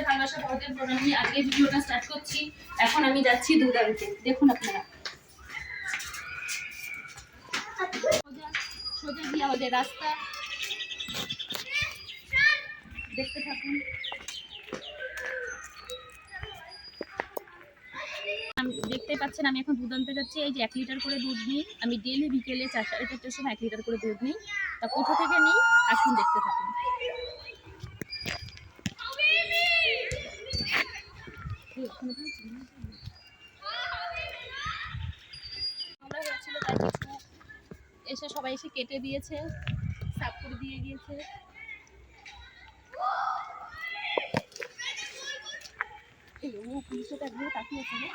ভালোবাসা বড়দের প্রণাম নিয়ে আজকে ভিডিওটা স্টার্ট করছি। এখন আমি যাচ্ছি দুধ আনতে। দেখুন আপনারা সোজা গিয়ে আমাদের রাস্তা, দেখতে থাকুন। দেখতে পাচ্ছেন আমি এখন দুধ আনতে যাচ্ছি। এই যে 1 লিটার করে দুধ নিই আমি ডেলি বিকেলে 4-4টার সময় 1 লিটার করে দুধ নিই। তা কোথা থেকে নিই আসুন দেখতে থাকুন। আমরা হয়েছিল তাই কিছু এসে সবাই এসে কেটে দিয়েছে, সাফ করে দিয়ে গিয়েছে। পুলিশটা একদম তাকিয়েছে না।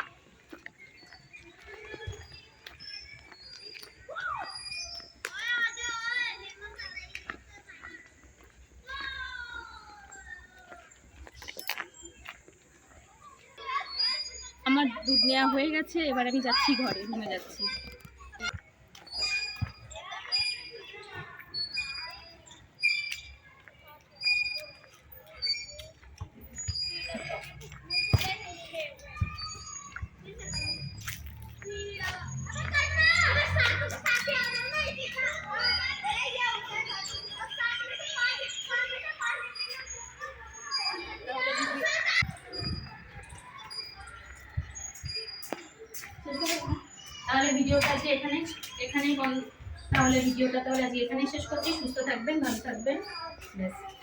আমার দুধ নেওয়া হয়ে গেছে, এবার আমি যাচ্ছি ঘরে, রুমে যাচ্ছি। তাহলে ভিডিওটা আজকে এখানেই তাহলে ভিডিওটা তাহলে আজকে এখানেই শেষ করছি। সুস্থ থাকবেন, ভালো থাকবেন, ব্যাস।